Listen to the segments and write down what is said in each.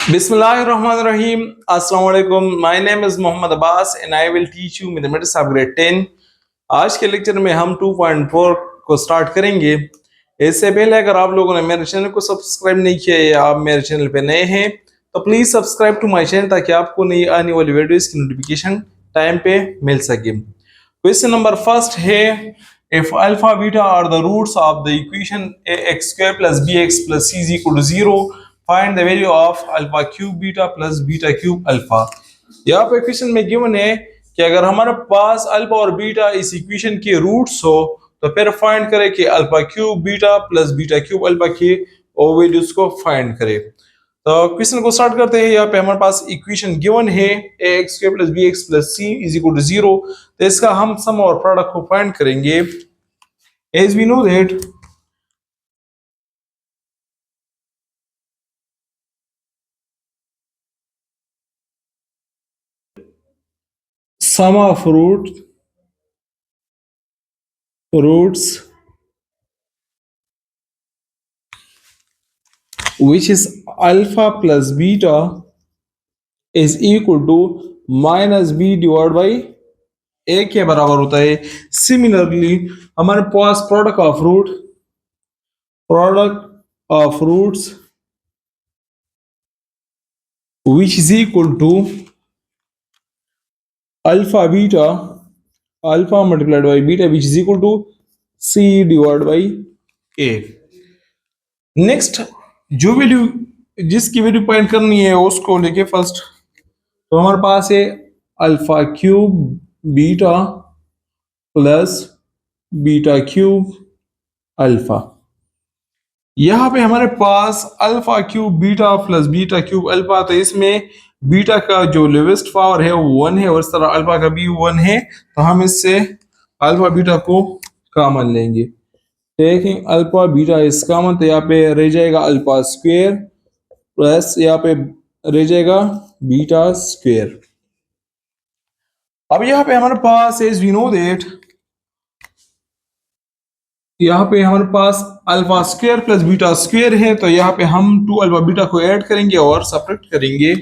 Bismillahirrahmanirrahim. Assalamu alaikum. My name is Mohammad Abbas and I will teach you mathematics of grade 10. आज के lecture में हम 2.4 को start करेंगे। इससे पहले अगर आप लोगों ने मेरे चैनल को सब्सक्राइब नहीं किया या आप मेरे चैनल पे नए हैं तो please subscribe to my channel ताकि आपको नई आने वाली वीडियोस की नोटिफिकेशन टाइम पे मिल सके। क्वेश्चन नंबर फर्स्ट है, if alpha beta are the roots of the equation ax square plus bx plus c is equal to 0, find the value of alpha cube beta plus beta cube alpha। यहाँ पे question में given है कि अगर हमारे पास alpha और beta इस इक्वेशन के रूट्स हो तो फिर फाइंड करें कि alpha cube beta plus beta cube alpha के वैल्यूज को फाइंड करें। तो क्वेश्चन को स्टार्ट करते हैं। यहाँ पे हमारे पास इक्वेशन गिवन है ax square plus bx plus c is equal to 0। तो इसका हम सम और प्रोडक्ट को फाइंड करेंगे। as we know that sum of roots which is alpha plus beta is equal to minus b divided by a के बराबर होता है। सिमिलरली हमारे पास product of roots which is equal to alpha multiplied by beta which is equal to c divided by a। Next जो value जिसकी value find करनी है उसको लेके फर्स्ट तो हमारे पास है alpha cube beta plus beta cube alpha. यहाँ पे हमारे पास alpha cube beta plus beta cube alpha, तो इसमें बीटा का जो लोवेस्ट पावर है वो 1 है और इस तरह अल्फा का भी 1 है, तो हम इससे अल्फा बीटा को कॉमन लेंगे। Taking alpha beta is common तो यहाँ पे रह जाएगा अल्फा स्क्वायर प्लस यहाँ पे रह जाएगा बीटा स्क्वायर। अब यहाँ पे हमारे पास एज वी नो दैट यहाँ पे हमारे पास alpha square plus beta square है, तो यहाँ पे हम 2 अल्फा बीटा को ऐड करेंगे और सब्ट्रैक्ट करेंगे।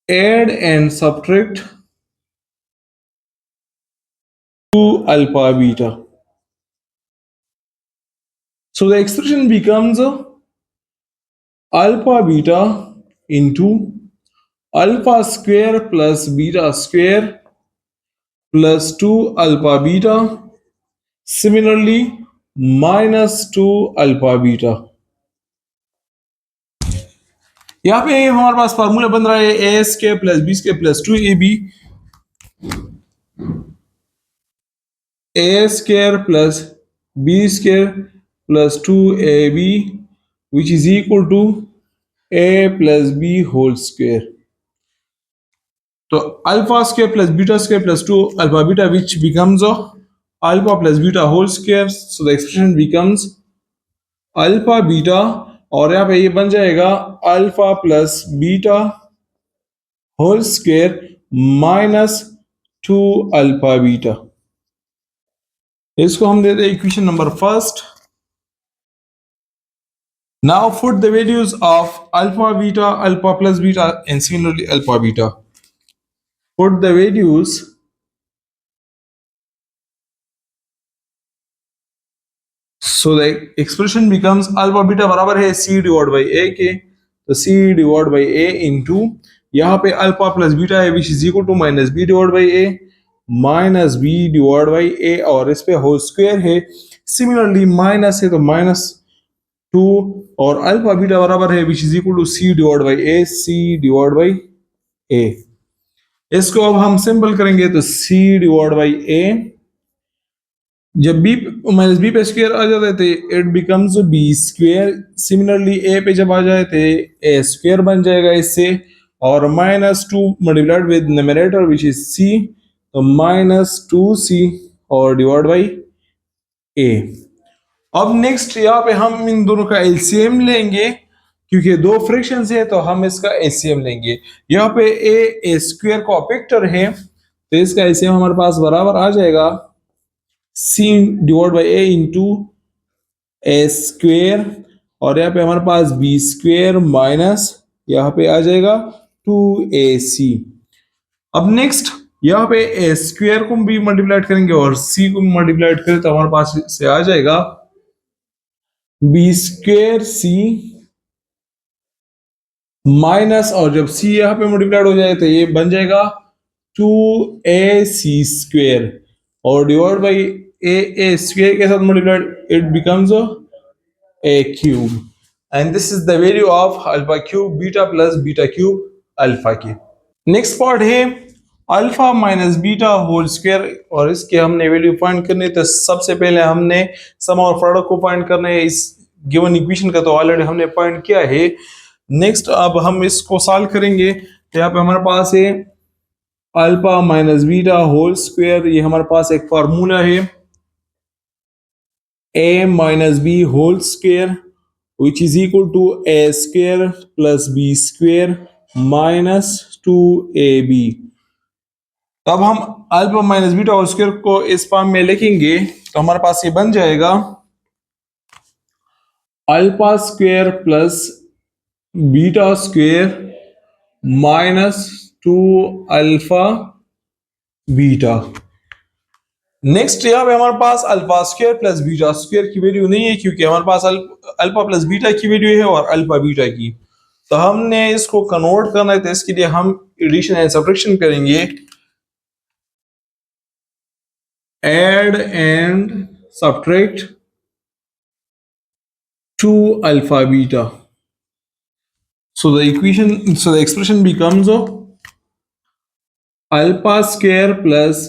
Add and subtract 2 alpha beta, so the expression becomes alpha beta into alpha square plus beta square plus 2 alpha beta, similarly minus 2 alpha beta। यहाँ पे हमारे पास फार्मूला बन रहा है ए square plus B square plus 2ab, A square plus B square plus 2ab which is equal to a plus b whole square। तो alpha square plus beta square plus 2 alpha beta which becomes alpha plus beta whole square, so the expression becomes alpha beta और यहाँ पे ये बन जाएगा alpha plus beta whole square minus 2 alpha beta. इसको हम देते हैं equation number first. Now put the values of alpha beta alpha plus beta and similarly alpha beta. Put the values so the expression becomes alpha beta बराबर है c divide by a के, तो c divide by a into यहाँ पे alpha plus beta है which is equal to minus b divide by a minus b divide by a और इस पे होल स्क्वायर है। सिमिलरली माइनस है तो माइनस 2 और अल्फा बीटा बराबर है which is equal to c divide by a, c divide by a। इसको अब हम सिंपल करेंगे तो c डिवाइड बाई a, जब b माइनस बी पे स्क्वायर आ जाता है तो it becomes b square. Similarly a पे जब आ जाए तो a स्क्वायर बन जाएगा इससे, और minus 2 multiplied with numerator which is c, तो माइनस 2c और डिवाइड बाई a। अब नेक्स्ट यहाँ पे हम इन दोनों का एलसीएम लेंगे क्योंकि दो फ्रैक्शंस है तो हम इसका एलसीएम लेंगे। यहाँ पे a स्क्वायर का फैक्टर है तो इसका एलसीएम हमारे पास बराबर आ जाएगा c divide by a into A square और यहाँ पे हमारे पास बी स्क्वेयर माइनस यहाँ पे आ जाएगा 2ac। अब नेक्स्ट यहाँ पे ए स्क्वेयर को भी मल्टीप्लाइड करेंगे और सी को भी मल्टीप्लाइड करें तो हमारे पास से आ जाएगा बी स्क्वेयर सी माइनस, और जब सी यहाँ पे मल्टीप्लाइड हो जाए तो ये बन जाएगा 2ac स्क्वेयर, और डिवाइड बाई ए स्क्वेयर के साथ multiplied it becomes a cube, and this is the value of alpha cube beta plus beta cube alpha की। नेक्स्ट पार्ट है alpha minus beta whole square, और इसके हमने value find करनी है। तो सबसे पहले हमने सम और प्रोडक्ट को फाइंड करना है। इस गिवन इक्वेशन का तो ऑलरेडी हमने फाइंड किया है। नेक्स्ट अब हम इसको सॉल्व करेंगे। तो यहाँ पे हमारे पास है alpha minus beta whole square, ये हमारे पास एक फार्मूला है a minus b whole square which is equal to a square plus b square minus 2ab। तो अब हम alpha minus beta whole square को इस फॉर्म में लिखेंगे तो हमारे पास ये बन जाएगा alpha square plus beta square minus 2 alpha beta. Next यहाँ पे हमारे पास alpha square plus beta square की वैल्यू नहीं है, क्योंकि हमारे पास अल्फा प्लस बीटा की वैल्यू है और अल्फा बीटा की। तो हमने इसको कन्वर्ट करना है, तो इसके लिए हम एडिशन एंड सब्ट्रैक्शन करेंगे। Add and subtract 2 alpha beta, so the expression becomes alpha square plus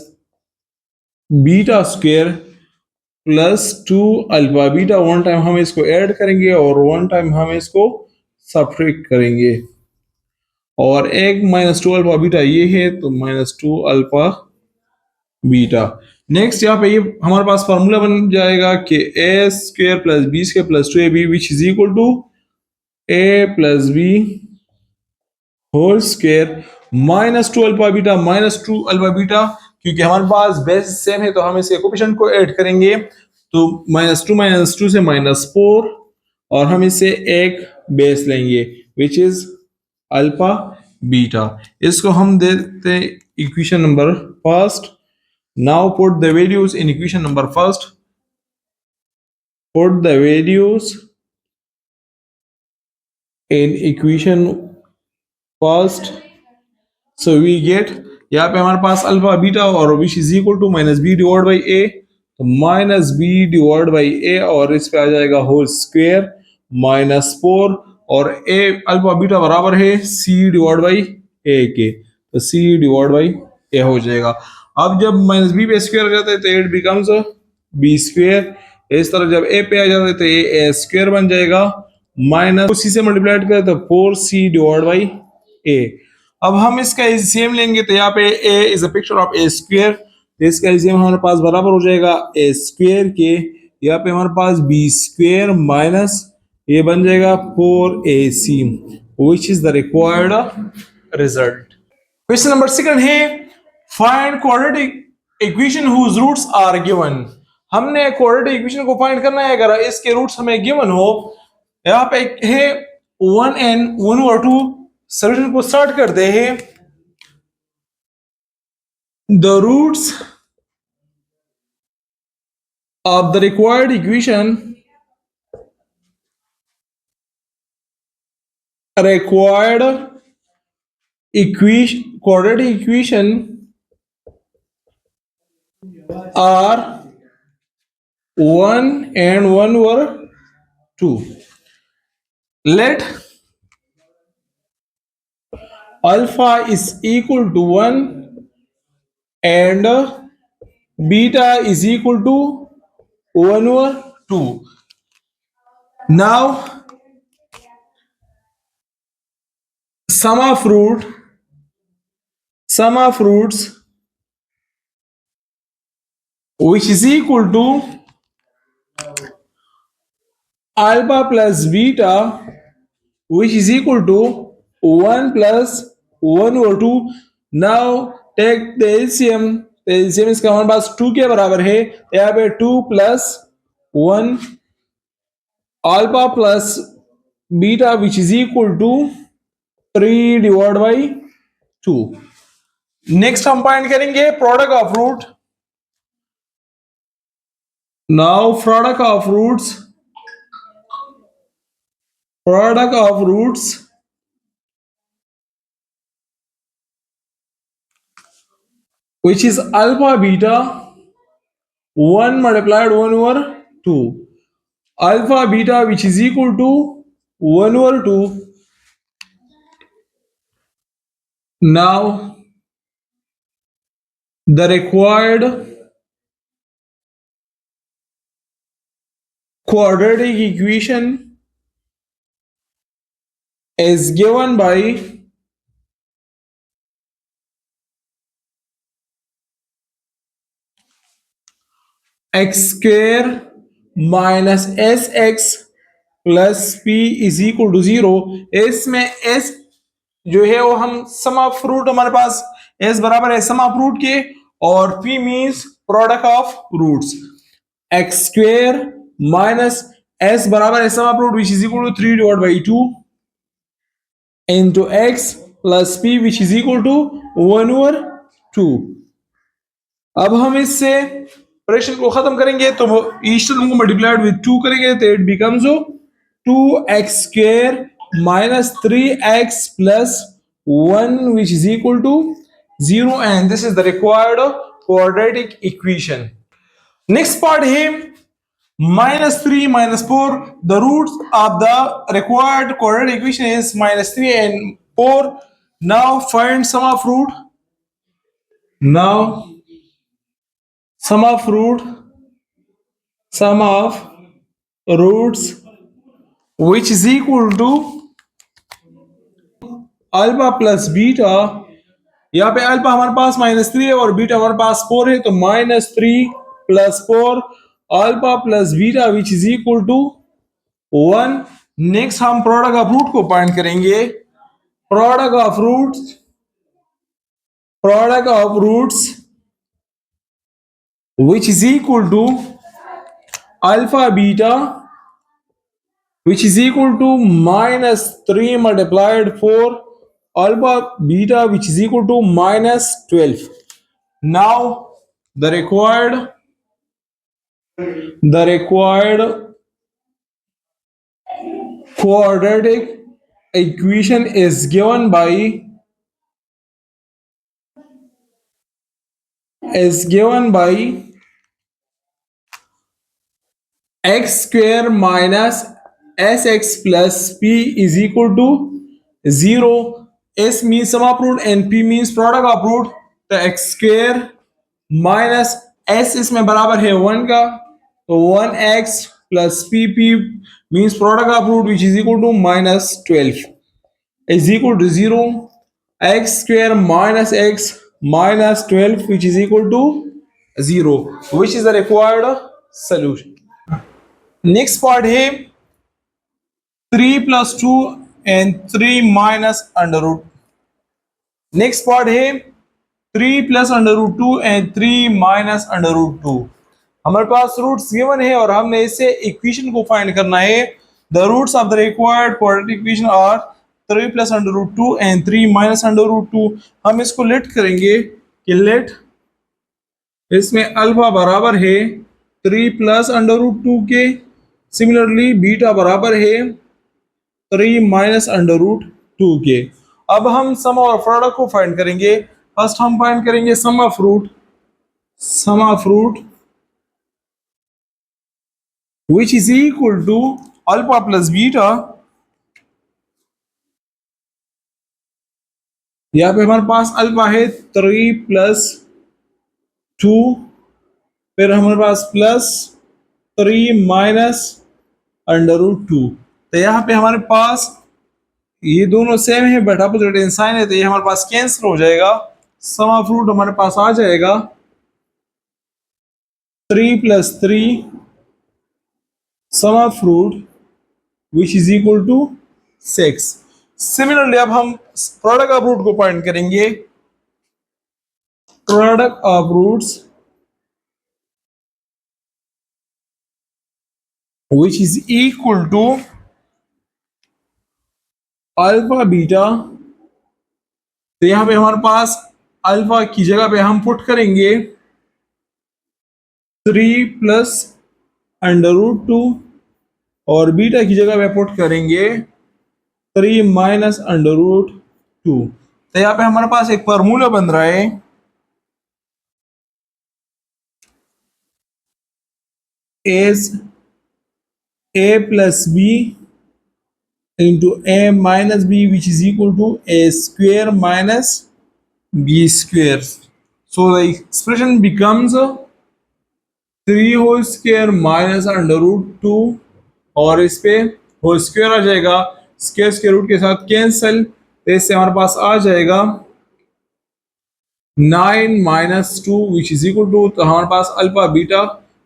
beta square plus 2 alpha beta. One time हम इसको ऐड करेंगे और वन टाइम हम इसको सब्ट्रैक्ट करेंगे, और एक माइनस 2 अल्फा बीटा ये है, तो माइनस 2 अल्फा बीटा। नेक्स्ट यहाँ पे ये हमारे पास फॉर्मूला बन जाएगा कि A square plus B square plus 2ab which is equal to A plus B whole square minus 2 alpha beta minus 2 alpha beta. क्योंकि हमारे पास बेस सेम है तो हम इसके कोफिशिएंट को ऐड करेंगे, तो माइनस टू से -4, और हम इससे एक बेस लेंगे विच इज अल्फा बीटा। इसको हम देते हैं equation number first. Now put the values in equation number first. Put the values in equation first. So we get, यहाँ पे हमारे पास अल्फा बीटा और which is equal to minus B divide by ए, तो minus B divide by A, और इस पे आ जाएगा होल स्क्वायर -4, और ए अल्फा बीटा बराबर है सी डिवाइड बाई ए के, तो सी डिवाइड बाई ए हो जाएगा। अब जब माइनस बी पे स्क्वायर आ जाता है तो इट बिकम्स बी स्क्वायर। इस तरह जब ए पे आ जाता है तो ए स्क्वायर बन जाएगा, माइनस सी से मल्टीप्लाइड करें तो 4c डिवाइड बाई ए। अब हम इसका एलसीएम लेंगे, तो यहाँ पे a is a picture of a square, तो इसका एलसीएम हमारे पास बराबर हो जाएगा ए स्क्वायर के, यहाँ पे हमारे पास बी स्क्वायर माइनस ये बन जाएगा 4ac which is the required result. Question number second है find quadratic equation whose roots are given. हमने क्वाड्रेटिक इक्वेशन को फाइंड करना है अगर इसके रूट्स हमें गिवन हो। यहाँ पे है 1n 1 और 2। सॉल्यूशन को स्टार्ट करते हैं। The roots of the required equation quadratic equation are 1 and 1 over 2. Let alpha is equal to 1 and beta is equal to 1 over 2. Now sum of roots which is equal to alpha plus beta which is equal to 1 plus 1 over 2. Now take the LCM. The LCM इसका हमारे पास 2 के बराबर है, यहाँ पे 2 plus 1 alpha plus beta which is equal to 3/2। Next हम find करेंगे product of root. Now product of roots which is alpha beta 1 multiplied 1 over 2, alpha beta which is equal to 1 over 2. Now the required quadratic equation is given by x square minus sx plus p is equal to 0। इसमें s जो है वो हम सम of fruit, हमारे पास s बराबर है sum of root के, और p means product of roots. X square minus s बराबर है sum of root which is equal to 3/2 into x plus p which is equal to 1/2। अब हम इससे ऑपरेशन को खत्म करेंगे तो ईच टर्म को मल्टीप्लाइड विद 2 करेंगे तो it becomes 2x² minus 3x plus 1 which is equal to 0, and this is the required quadratic equation. Next part here, minus 3 minus 4, the roots of the required quadratic equation is minus 3 and 4. Now find sum of root. Now sum of roots which is equal to alpha plus beta. यहाँ पे alpha हमारे पास -3 है और beta हमारे पास 4 है, तो -3 plus 4 alpha plus beta which is equal to 1। Next हम product of root को फाइंड करेंगे। Product of roots which is equal to alpha beta which is equal to -3 multiplied 4 alpha beta which is equal to -12. Now the required quadratic equation is given by x square minus sx plus p is equal to 0। s means sum of root and p means product of root, तो x square minus s इसमें बराबर है 1 का, तो 1x plus p means product of root which is equal to -12 is equal to 0। x square minus x minus 12 which is equal to 0, which is the required solution. Next part है 3 plus 2 and 3 minus under root। Next part है 3 plus under root 2 and 3 minus under root 2। हमारे पास roots given है और हमने इससे equation को find करना है। The roots of the required quadratic equation are 3 plus under root 2 and 3 minus under root 2। हम इसको लेट करेंगे कि लेट इसमें अल्फा बराबर है 3 प्लस अंडर रूट 2 के, सिमिलरली बीटा बराबर है 3 माइनस अंडर रूट 2 के। अब हम सम और प्रोडक्ट को फाइंड करेंगे। फर्स्ट हम फाइंड करेंगे sum of root which is equal to alpha plus beta. यहाँ पे हमारे पास अल्फा है 3 प्लस 2, फिर हमारे पास प्लस 3 माइनस अंडर रूट 2। तो यहाँ पे हमारे पास ये दोनों सेम है बट अपोजिट इन साइन है, तो ये हमारे पास कैंसिल हो जाएगा। सम ऑफ रूट हमारे पास आ जाएगा 3 plus 3 sum of root which is equal to 6। Similarly अब हम प्रोडक्ट ऑफ रूट को फाइंड करेंगे। Product of roots which is equal to alpha beta. तो यहां पे हमारे पास अल्फा की जगह पे हम पुट करेंगे 3 + √2 और बीटा की जगह पे पुट करेंगे 3 - √2। तो यहाँ पे हमारे पास एक फार्मूला बन रहा है as a + b into a - b which is equal to a square minus b square. So the expression becomes 3 whole square minus √2 और इस पे होल स्क्वायर आ जाएगा, स्क्वायर स्क्वायर रूट के साथ कैंसिल, तो इससे हमारे पास आ जाएगा 9 - 2 विच इज इक्वल टू, तो हमारे पास अल्फा बीटा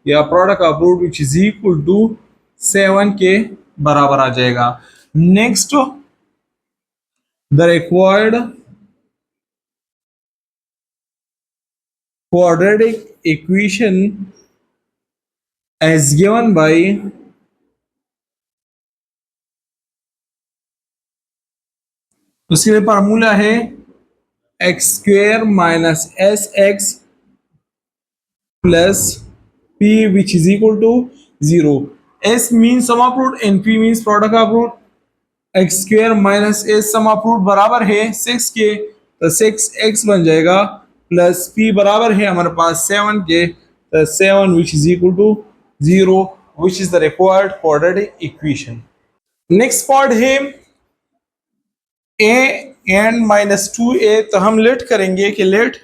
या product of root which is equal to 7 के बराबर आ जाएगा। Next the required quadratic equation as given by उसके लिए फार्मूला है x² - sx plus p which is equal to 0। s means sum of root and p means product of root। x² - s sum of root बराबर है 6 के, तो 6x बन जाएगा plus p बराबर है हमारे पास 7 के, तो 7 which is equal to 0 which is the required quadratic equation। Next part है a and -2a, तो हम लेट करेंगे कि let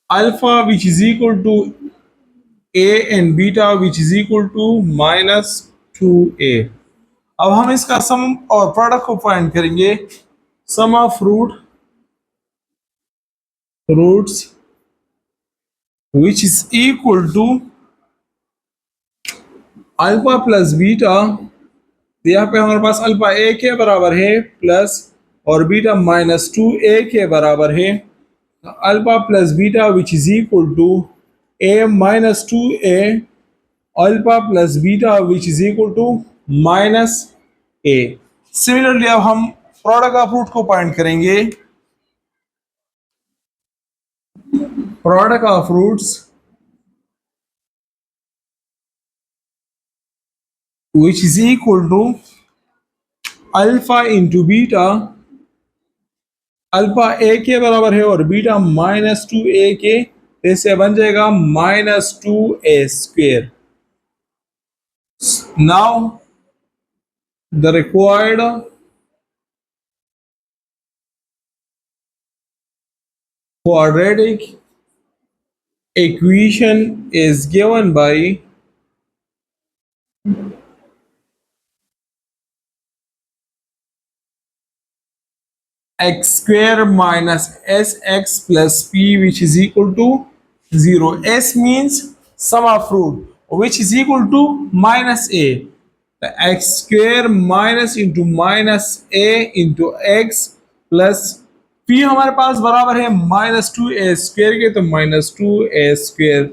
alpha which is equal to a and beta which is equal to -2a। अब हम इसका सम और प्रोडक्ट को फाइंड करेंगे। Sum of roots which is equal to alpha plus beta. तो यहाँ पे हमारे पास अल्फा a के बराबर है प्लस और बीटा -2a के बराबर है। Alpha plus beta which is equal to a -2a alpha plus beta which is equal to -a। Similarly अब हम प्रोडक्ट ऑफ रूट को फाइंड करेंगे। Product of roots which is equal to alpha into beta. Alpha a के बराबर है और beta -2a के, इससे बन जाएगा -2a²। Now the required quadratic equation is given by x² - sx plus p which is equal to 0। s means sum of root which is equal to -a। the x² minus into -a into x plus p हमारे पास बराबर है -2a² के, तो -2a²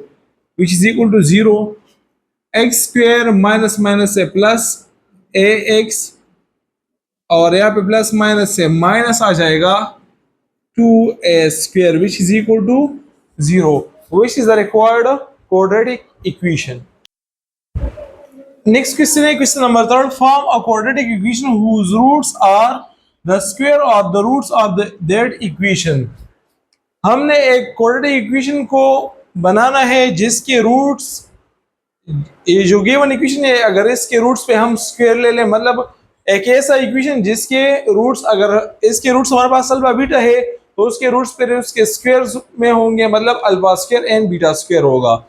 which is equal to 0। x² minus से plus ax और यहाँ पे प्लस माइनस से माइनस आ जाएगा 2a² which is equal to 0 which is the required quadratic equation। Next question है question number 3। Form a quadratic equation whose roots are the square of the roots of that equation। हमने एक quadratic equation को बनाना है जिसके roots, ये जो given equation है अगर इसके रूट्स पे हम स्क्वायर ले लें, मतलब एक ऐसा इक्वेशन जिसके रूट्स, अगर इसके रूट्स हमारे पास अल्फा बीटा है तो उसके रूट्स पे उसके स्क्वायर्स में होंगे, मतलब alpha square and beta square होगा।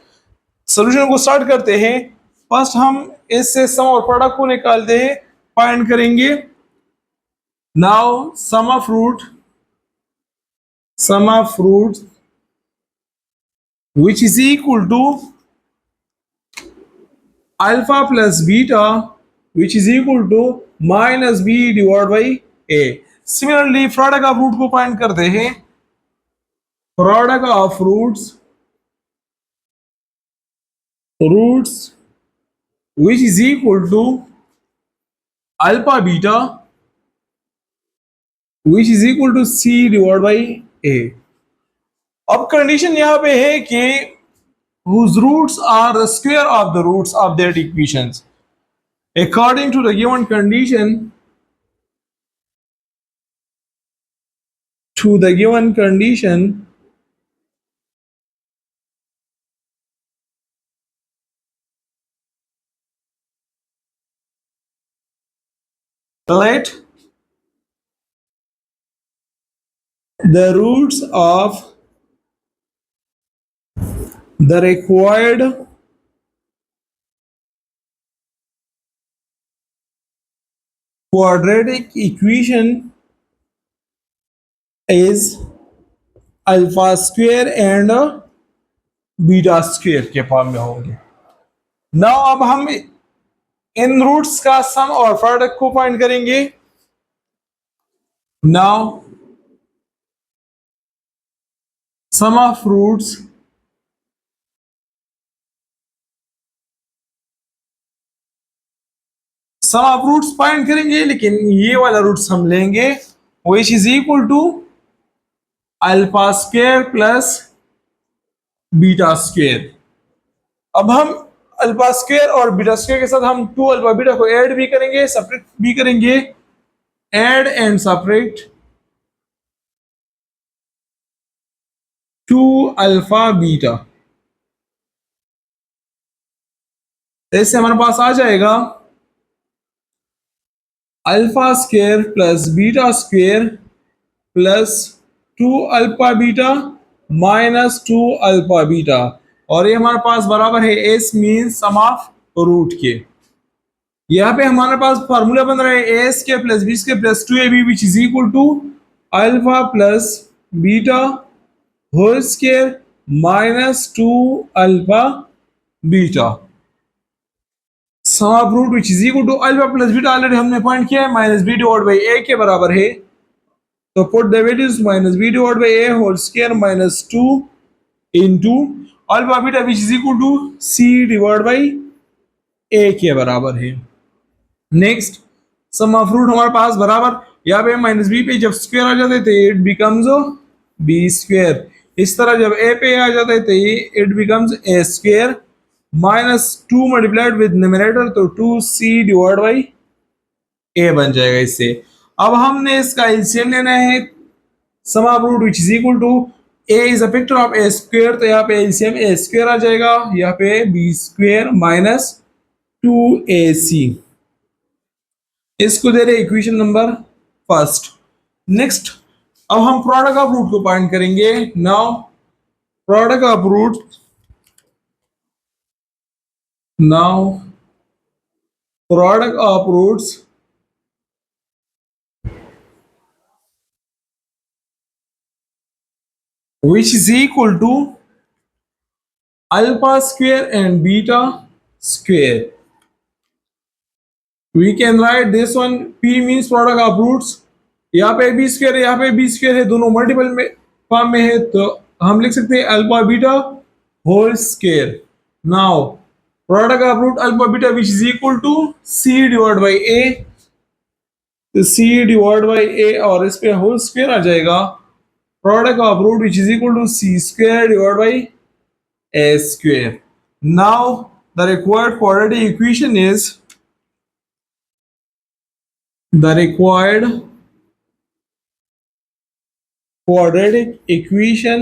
सॉल्यूशन को स्टार्ट करते हैं। फर्स्ट हम इससे सम और प्रोडक्ट को निकालते हैं, फाइंड करेंगे। Now sum of root which is equal to alpha plus beta which is equal to -b divided by a। Similarly product of root को फाइंड करते हैं। Product of roots which is equal to alpha beta which is equal to c divided by a। अब condition यहाँ पे है कि whose roots are the square of the roots of that equations according to the given condition to the given condition let the roots of the required quadratic equation is alpha square and beta square के form में होंगे। Now अब हम इन roots का सम और product को find करेंगे। Now sum of roots find करेंगे, लेकिन ये वाला रूट्स हम लेंगे which is equal to alpha square plus beta square. अब हम अल्फा स्क्वेयर और बीटा स्क्वेयर के साथ हम 2 अल्फा बीटा को ऐड भी करेंगे, सेपरेट भी करेंगे। Add and separate 2 alpha beta, इससे हमारे पास आ जाएगा alpha square plus beta square plus 2 alpha beta minus 2 alpha beta, और ये हमारे पास बराबर है S mean sum of root के। यहाँ पे हमारे पास फार्मूला बन रहा है ए square plus B square plus 2ab which is equal to alpha plus beta whole square minus 2 alpha beta. Sum of root which is equal to alpha plus beta already हमने फाइंड किया है, minus B divide by a के बराबर है। तो put the values minus B divide by a whole square minus 2 into alpha beta which is equal to c divide by a के बराबर है। नेक्स्ट सम ऑफ रूट हमारे पास बराबर यहाँ पे माइनस बी पे जब स्क्वायर आ जाते थे इट बिकम्स बी स्क्वायर, इस तरह जब ए पे आ जाता है तो it becomes a square minus 2 multiplied with numerator तो 2c डिवाइड बाई ए बन जाएगा इससे। अब हमने इसका एलसीएम लेना है, sum of root which is equal to a is a factor of a square, तो यहाँ पे एलसीएम ए स्क्वायर आ जाएगा, यहाँ पे बी स्क्वायर माइनस 2ac। इसको दे रहे इक्वेशन नंबर फर्स्ट। नेक्स्ट अब हम प्रोडक्ट ऑफ रूट को फाइंड करेंगे। Now product of root, now product of roots which is equal to alpha square and beta square, we can write this one p means product of roots, यहाँ पे B square यहाँ पे B square है, दोनों multiple में form में है, तो हम लिख सकते हैं alpha beta whole square. Now product of root alpha beta which is equal to c divide by ए, तो सी डिवाइड बाई ए और इस पे होल स्क्वायर आ जाएगा, product of root which is equal to C square divide by A square. Now the required quadratic equation is the required quadratic equation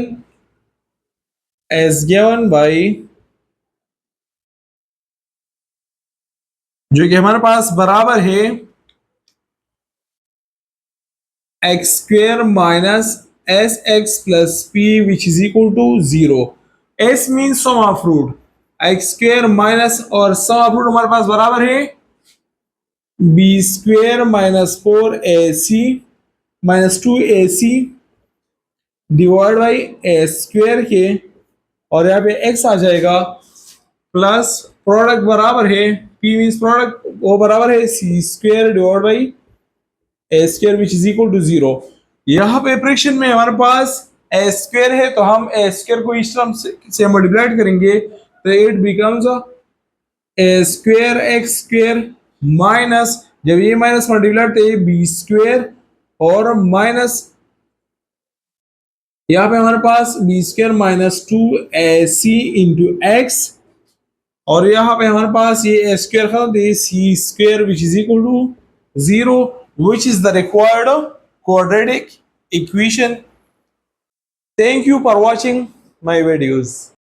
as given by, जो कि हमारे पास बराबर है X square minus S X plus P which is equal to 0। S mean sum of root, X square minus और sum of root हमारे पास बराबर है B square minus 4ac minus 2ac divide by A square के, और यहाँ पे x आ जाएगा प्लस प्रोडक्ट बराबर है p मीन्स प्रोडक्ट वो बराबर है c square divide by A square which is equal to 0। यहाँ पे फ्रैक्शन में हमारे पास ए स्क्वेयर है तो हम ए स्क्वेयर को इस टर्म से मल्टीप्लाइड करेंगे तो it becomes a square x square minus, जब ये माइनस मल्टीप्लाई तो ये बी स्क्वेयर और माइनस यहाँ पे हमारे पास b square minus 2ac into x, और यहाँ पे हमारे पास ये ए स्क्वेयर खत्म, तो ये c square which is equal to 0, which is the required quadratic equation. Thank you for watching my videos.